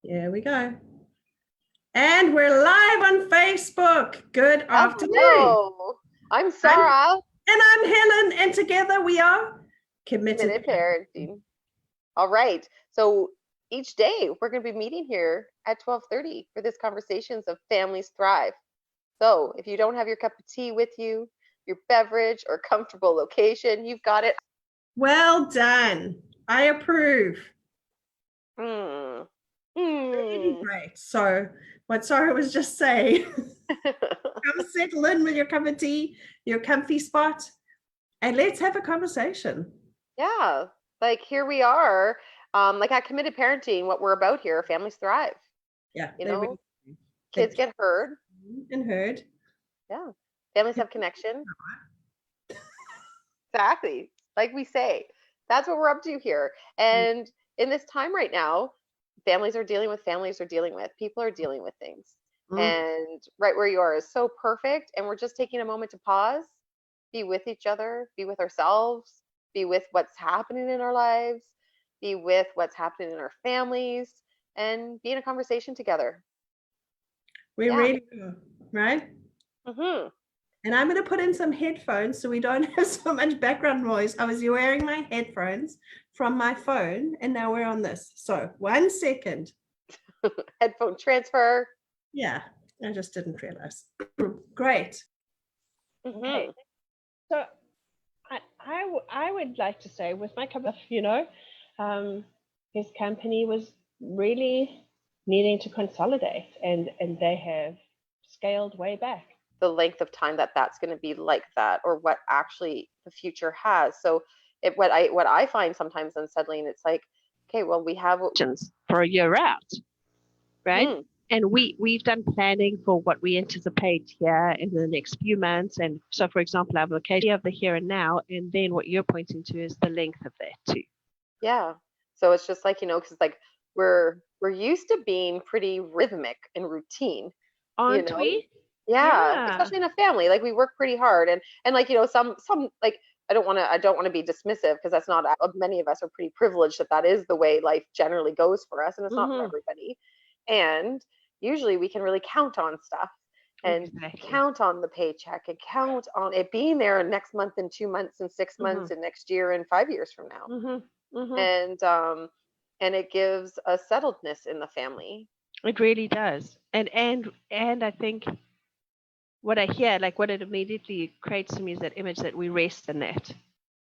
Here we go. And we're live on Facebook. Good afternoon. Hello, I'm Szara. And I'm Helen, and together we are Committed Parenting. All right, so each day we're going to be meeting here at 12:30 for this conversations of families thrive. So if you don't have your cup of tea with you, your beverage or comfortable location, you've got it. Well done. I approve. Really great. So what Sarah was just saying, come settle in with your cup of tea, your comfy spot, and let's have a conversation. Yeah, like here we are, like at Committed Parenting, what we're about here, families thrive. Yeah, You know, kids get heard. And heard. Yeah, families have connection. Exactly. Like we say, that's what we're up to here. And in this time right now, families are dealing with, people are dealing with things. And right where you are is so perfect. And we're just taking a moment to pause, be with each other, be with ourselves, be with what's happening in our lives, be with what's happening in our families, and be in a conversation together. We're ready to go, right? Mm-hmm. And I'm going to put in some headphones so we don't have so much background noise. I was wearing my headphones from my phone, and now we're on this. So 1 second. Headphone transfer. Yeah, I just didn't realize. Great. Mm-hmm. Okay. So I would like to say with my cup of, his company was really needing to consolidate, and they have scaled way back. The length of time that's going to be like that, or what actually the future has. So what I find sometimes unsettling, it's like, okay, well, we have for a year out, right? And we've done planning for what we anticipate here in the next few months. And so, for example, our location of the here and now, and then what you're pointing to is the length of that too. Yeah. So it's just like, because like we're used to being pretty rhythmic and routine. Aren't we? Yeah, especially in a family. Like we work pretty hard, and like some like I don't want to be dismissive, because that's not, many of us are pretty privileged that is the way life generally goes for us, and it's not for everybody. And usually we can really count on stuff and count on the paycheck and count on it being there next month and 2 months and 6 months and next year and 5 years from now. And it gives a settledness in the family. It really does. And I think what I hear, like what it immediately creates to me, is that image that we rest in that.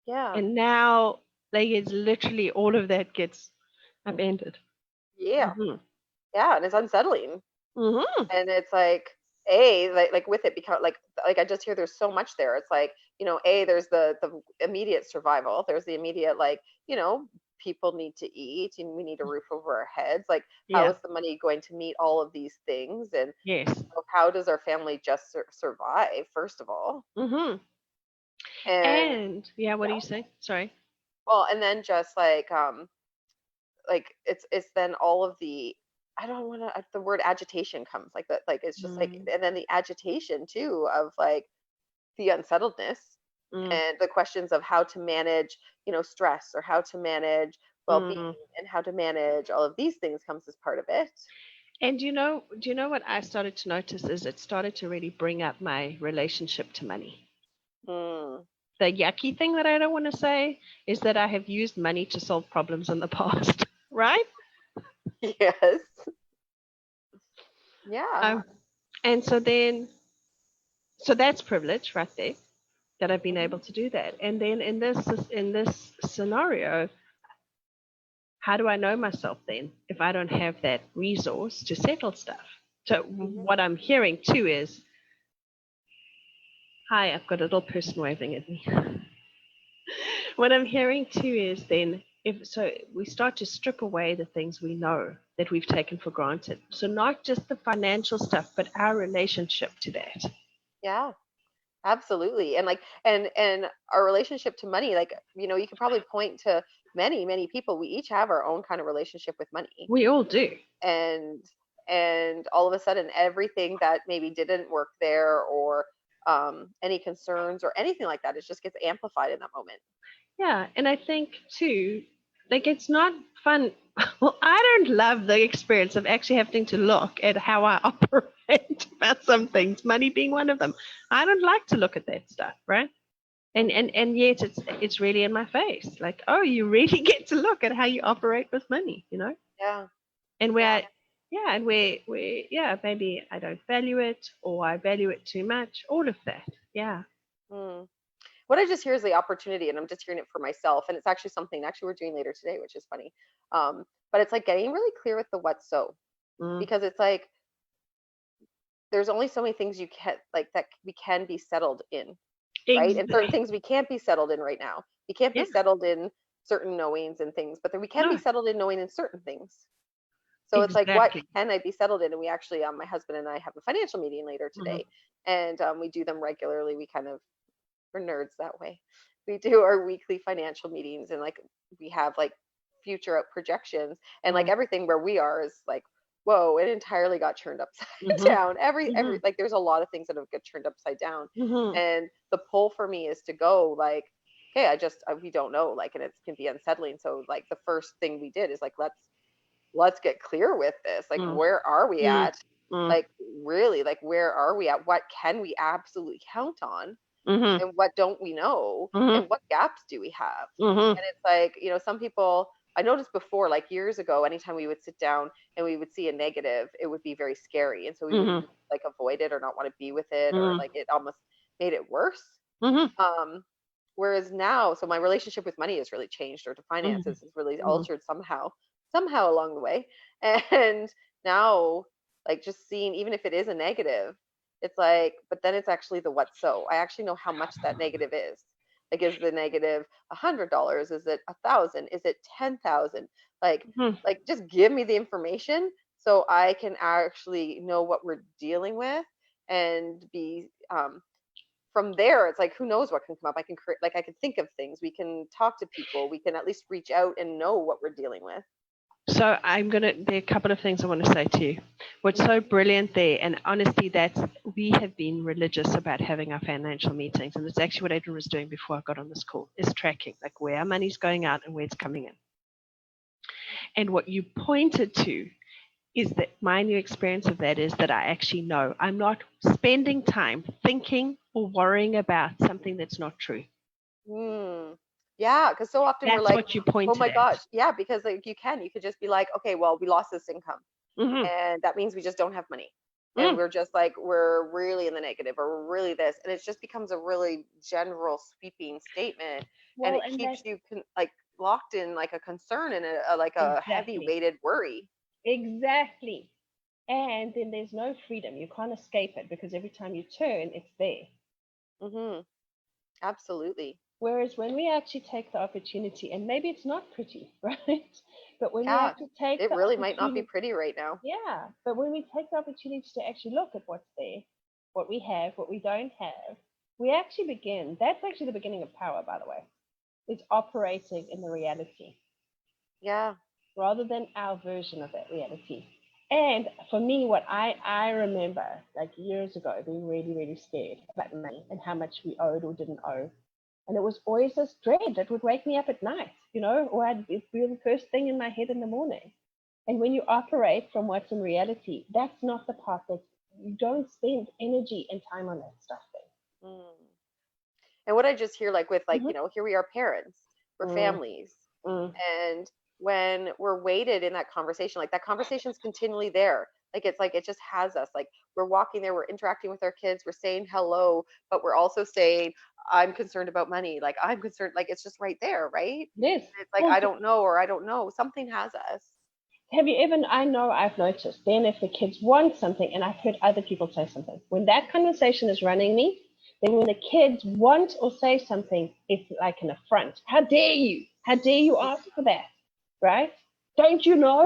Yeah. And now, like, it's literally all of that gets upended. Yeah. Yeah, and it's unsettling. And it's like, like with it, because like I just hear there's so much there. It's like, there's the immediate survival. There's the immediate, like, people need to eat and we need a roof over our heads. Like, how is the money going to meet all of these things? And how does our family just survive, first of all? And what do you say? Sorry. Well, and then just like it's then all of the, I don't want to, the word agitation comes like that. Like, it's just like, and then the agitation too of like the unsettledness and the questions of how to manage, stress, or how to manage well-being and how to manage all of these things comes as part of it. And do you know what I started to notice is it started to really bring up my relationship to money. The yucky thing that I don't want to say is that I have used money to solve problems in the past, right? Yes. Yeah. And so that's privilege right there, that I've been able to do that. And then in this scenario, how do I know myself then if I don't have that resource to settle stuff? So what I'm hearing too is, hi, I've got a little person waving at me. What I'm hearing too is then, if we start to strip away the things we know that we've taken for granted. So not just the financial stuff, but our relationship to that. Yeah, absolutely. And like, and our relationship to money, like, you can probably point to many people. We each have our own kind of relationship with money. We all do. And all of a sudden, everything that maybe didn't work there, or any concerns or anything like that, it just gets amplified in that moment. Yeah, and I think too, like, it's not fun Well, I don't love the experience of actually having to look at how I operate about some things, money being one of them. I don't like to look at that stuff, right? And yet it's really in my face. Like, oh, you really get to look at how you operate with money, you know? Yeah. And where Yeah. yeah, and where maybe I don't value it or I value it too much, all of that. Yeah. Mm. What I just hear is the opportunity, and I'm just hearing it for myself. And it's actually something actually we're doing later today, which is funny. But it's like getting really clear with the what so, Mm. because it's like there's only so many things you can like that we can be settled in, right? And certain things we can't be settled in right now. We can't be Yeah. settled in certain knowings and things, but then we can be No, settled in knowing in certain things. So it's like, what exactly. can I be settled in? And we actually, my husband and I have a financial meeting later Mhm. today, and we do them regularly. We kind of, we're nerds that way. We do our weekly financial meetings, and like we have like future out projections, and like Mhm. everything where we are is like, whoa, it entirely got turned upside Mhm. down. Every Mhm. like there's a lot of things that have got turned upside down, Mhm. and the pull for me is to go like, okay, we don't know, like, and it can be unsettling. So like the first thing we did is like, let's get clear with this. Like, Mm. where are we Mm. at? Mm. Like, really, like, where are we at? What can we absolutely count on? Mhm. And what don't we know? Mhm. And what gaps do we have? Mhm. And it's like, some people, I noticed before, like years ago, anytime we would sit down and we would see a negative, it would be very scary. And so we would Mhm. like avoid it or not want to be with it, or Mhm. like it almost made it worse. Mhm. Um, Whereas now, so my relationship with money has really changed, or to Mhm. finances has really Mhm. altered somehow along the way. And now, like just seeing, even if it is a negative, it's like, but then it's actually the what so. I actually know how much that negative is. Like, is the negative $100? Is it 1,000? Is it 10,000? Like, Mhm. like just give me the information so I can actually know what we're dealing with and be from there. It's like, who knows what can come up. I can create, like, I can think of things, we can talk to people, we can at least reach out and know what we're dealing with. So there are a couple of things I want to say to you. What's so brilliant there, and honestly, we have been religious about having our financial meetings, and it's actually what Adrian was doing before I got on this call, is tracking, like where our money's going out and where it's coming in. And what you pointed to is that my new experience of that is that I actually know I'm not spending time thinking or worrying about something that's not true. Yeah, because so often we're That's like, what you oh pointed my at. gosh, yeah, because like you could just be like, okay, well, we lost this income, Mm-hmm. and that means we just don't have money, and Mm. we're just like, we're really in the negative, or we're really this, and it just becomes a really general sweeping statement, and Well, it and keeps that's you like locked in like a concern and a heavy exactly, weighted worry. exactly. And then there's no freedom. You can't escape it because every time you turn, it's there. Mm-hmm. Absolutely. Whereas when we actually take the opportunity, and maybe it's not pretty, right? But when we Yeah, actually take it the really might not be opportunity, pretty right now. yeah, but when we take the opportunity to actually look at what's there, what we have, what we don't have, we actually begin. That's actually the beginning of power, by the way. It's operating in the reality Yeah. rather than our version of that reality. And for me, what I remember like years ago being really, really scared about money and how much we owed or didn't owe. And it was always this dread that would wake me up at night, or it'd be the first thing in my head in the morning. And when you operate from what's in reality, that's not the part that you don't spend energy and time on that stuff Mm. And what I just hear, like with like, then. here we are parents, we're Mm-hmm. families. Mm. And when we're weighted in that conversation, like that conversation's continually there. Like it just has us. Like we're walking there, we're interacting with our kids, we're saying hello, but we're also saying, I'm concerned about money. Like I'm concerned, like it's just right there, right? Yes. It's like, Well, I don't know, or I don't know. Something has us. have you ever, I know I've noticed, then if the kids want something, and I've heard other people say something, when that conversation is running me, then when the kids want or say something, it's like an affront. How dare you? How dare you ask for that? Right? Don't you know?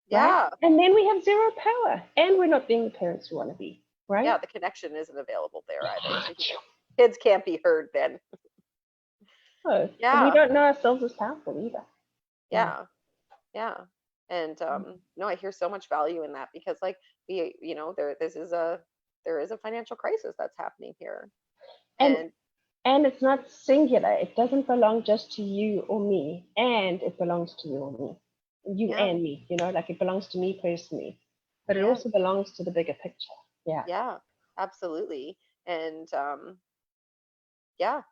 Right? Yeah. And then we have zero power, and we're not being the parents we want to be. Right? Yeah. The connection isn't available there either. So kids can't be heard then. Oh, and we Yeah. don't know ourselves as powerful either. Yeah. Yeah. And no, I hear so much value in that, because like there is a financial crisis that's happening here. And And and it's not singular. It doesn't belong just to you or me, and it belongs to you or me. you Yeah. and me, like it belongs to me personally, but it Yes. also belongs to the bigger picture. Yeah. Yeah, absolutely. And yeah,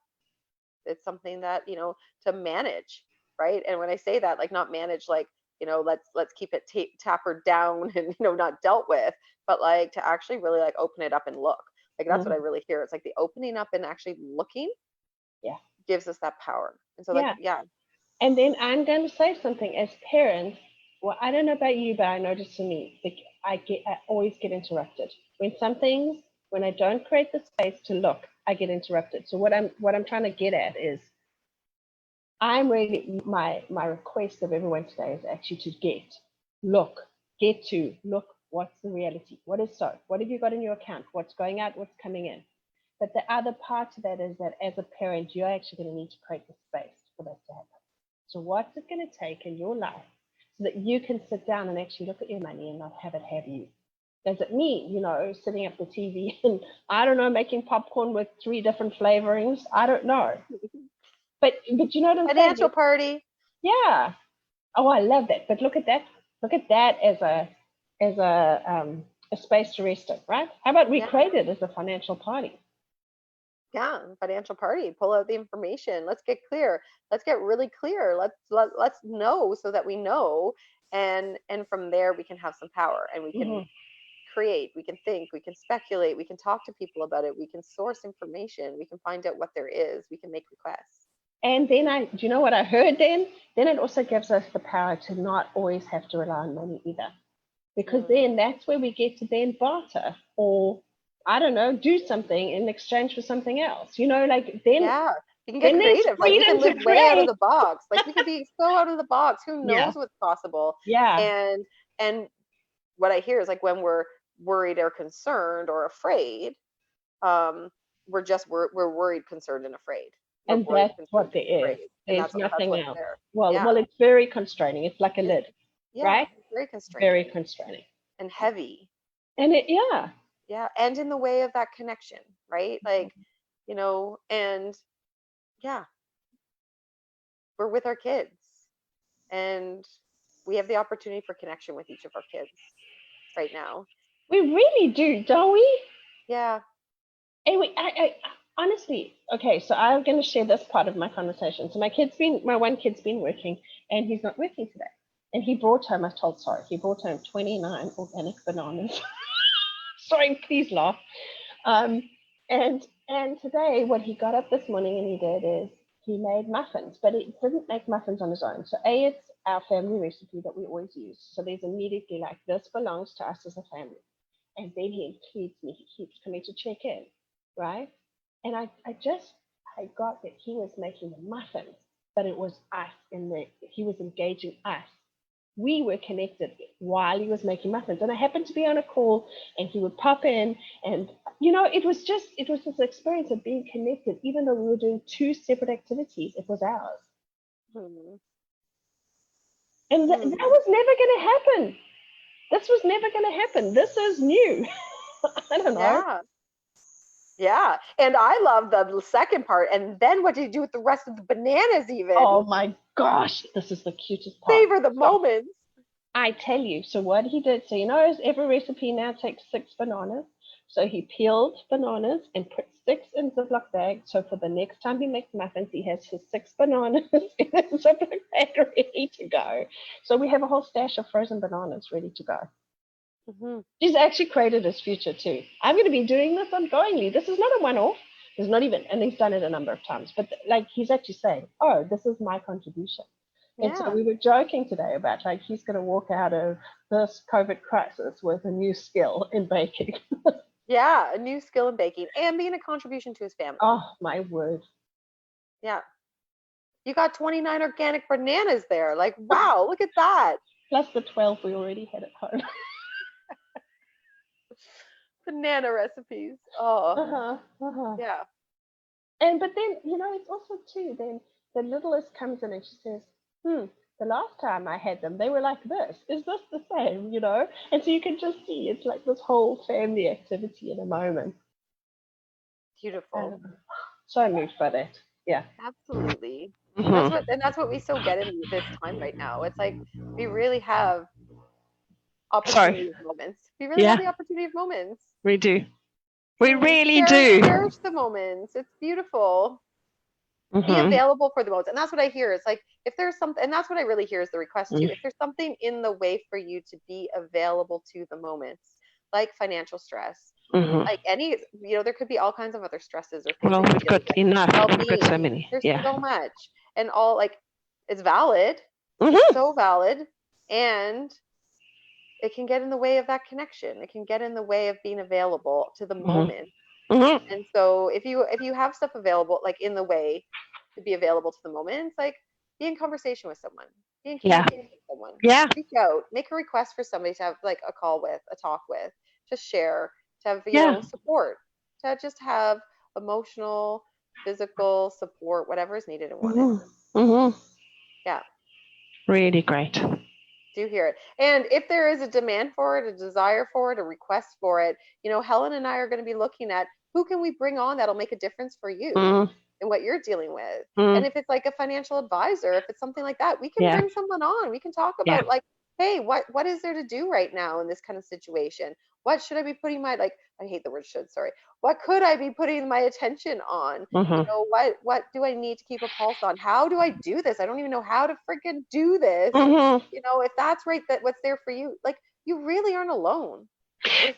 it's something that, to manage, right? And when I say that, like, not manage like, let's keep it tapered down and, not dealt with, but like to actually really like open it up and look. Like that's what I Mhm. really hear. It's like the opening up and actually looking Yeah. gives us that power. And so like, Yeah. yeah. And then I'm going to say something as parents. Well, I don't know about you, but I notice for me, I always get interrupted when I don't create the space to look, I get interrupted. So what I'm trying to get at is, I'm really, my request of everyone today is actually to look, look. What's the reality? What have you got in your account? What's going out? What's coming in? But the other part to that is that as a parent, you're actually going to need to create the space for that to happen. So what's it going to take in your life so that you can sit down and actually look at your money and not have it have you? Does it mean, sitting up the TV and, I don't know, making popcorn with 3 different flavorings? I don't know. But you know what I'm saying? Financial party. Yeah. Oh, I love that. But look at that. Look at that as a space to rest in, right? How about we Yeah. create it as a financial party? Yeah, financial party. Pull out the information. Let's get clear. Let's get really clear. Let's know so that we know, and from there we can have some power, and we can create, we can think, we can speculate, we can talk to people about it, we can source information, we can find out what there is, we can make requests. And then do you know what I heard then? Then it also gives us the power to not always have to rely on money either. Because then that's where we get to then barter, or I don't know, do something in exchange for something else. Like then. Yeah, you can get Then there's creative. Like we freedom can live to way out of create. the box. Like we could be so out of the box. Who Yeah. knows what's possible? Yeah. And what I hear is like when we're worried or concerned or afraid, we're worried, concerned, and afraid. We're And worried, that's concerned, what there and is. afraid, and There's that's nothing what's else. there. Well, Yeah, it's very constraining. It's like a lid, yeah, right? very constraining Very constraining. and heavy. And Yeah, and in the way of that connection, right? Like, and yeah, we're with our kids, and we have the opportunity for connection with each of our kids right now. we really do, don't we? Yeah. And I honestly, okay, so I'm going to share this part of my conversation. So my one kid's been working, and he's not working today. And he brought home, he brought home 29 organic bananas. Sorry, please laugh. And today, what he got up this morning and he did is he made muffins, but he didn't make muffins on his own. So it's our family recipe that we always use. So there's immediately like, this belongs to us as a family. And then he includes me. He keeps coming to check in, right? And I got that he was making the muffins, but it was us he was engaging us. We were connected while he was making muffins. And I happened to be on a call and he would pop in and, it was this experience of being connected. Even though we were doing 2 separate activities, it was ours. And that was never going to happen. This was never going to happen. This is new. I don't know. Yeah. And I love the second part. And then what did you do with the rest of the bananas even? Oh my gosh, this is the cutest part. Savor the moments. I tell you, so what he did, so every recipe now takes 6 bananas. So he peeled bananas and put 6 in Ziploc bags. So for the next time he makes muffins, he has his 6 bananas in a Ziploc bag ready to go. So we have a whole stash of frozen bananas ready to go. He's actually created his future too. I'm going to be doing this ongoingly. This is not a one-off. There's not even, and he's done it a number of times. But like he's actually saying, oh, this is my contribution. And so we were joking today about like he's going to walk out of this COVID crisis with a new skill in baking. Yeah, a new skill in baking and being a contribution to his family. Oh, my word. Yeah. You got 29 organic bananas there. Like, wow, look at that. Plus the 12 we already had at home. Banana recipes. Oh. Yeah. But then, it's also too, then the littlest comes in and she says, the last time I had them, they were like this. Is this the same, And so you can just see it's like this whole family activity in a moment. Beautiful. So moved by that. Yeah. Absolutely. That's what we so get in this time right now. It's like we really have Sorry. opportunity of moments. We really have the opportunity of moments. We do. We really Cherish the moments. It's beautiful. do. Be available for the moments. And that's what I hear. It's like if there's something, and that's what I really hear is the request too. If there's something in the way for you to be available to the moments, like financial stress, like any, there could be all kinds of other stresses or things. Well, we've got enough. We've got so many. There's so much. And all like, it's valid. It's so valid. And it can get in the way of that connection. It can get in the way of being available to the moment. And so if you have stuff available, like in the way to be available to the moment, it's like be in conversation with someone, be in communication with someone, reach out, make a request for somebody to have like a call with, a talk with, just share, to have support, to just have emotional, physical support, whatever is needed and wanted. Yeah, really great. Do hear it. And if there is a demand for it, a desire for it, a request for it, Helen and I are going to be looking at who can we bring on that'll make a difference for you and what you're dealing with. And if it's like a financial advisor, if it's something like that, we can bring someone on. We can talk about like, hey, what is there to do right now in this kind of situation? What should I be putting I hate the word should, sorry. What could I be putting my attention on? What do I need to keep a pulse on? How do I do this? I don't even know how to freaking do this. If that's right, that what's there for you, like you really aren't alone.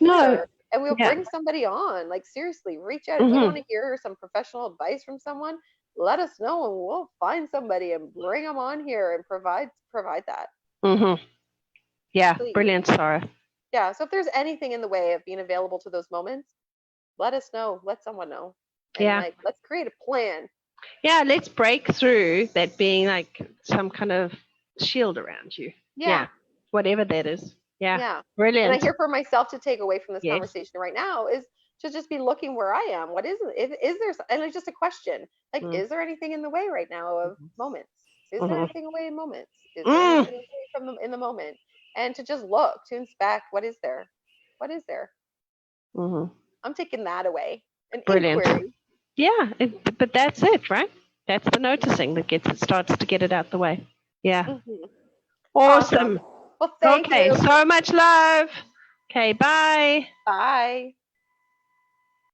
No. And we'll bring somebody on. Like seriously, reach out. If you want to hear some professional advice from someone, let us know and we'll find somebody and bring them on here and provide that. Yeah, Please. brilliant, Szara. Yeah, so if there's anything in the way of being available to those moments, let us know. Let someone know. And let's create a plan. Yeah, let's break through that being like some kind of shield around you. Yeah. Whatever that is. Yeah. Brilliant. And I hear for myself to take away from this conversation right now is to just be looking where I am. What is it? Is there, and it's just a question, like, is there anything in the way right now of moments? Is there anything away in moments? Is there anything away from them in the moment? And to just look, to inspect, what is there? What is there? I'm taking that away. An inquiry. Yeah, but that's it, right? That's the noticing that starts to get it out the way. Yeah. Awesome. Well, thank you. So much love. Okay, bye. Bye.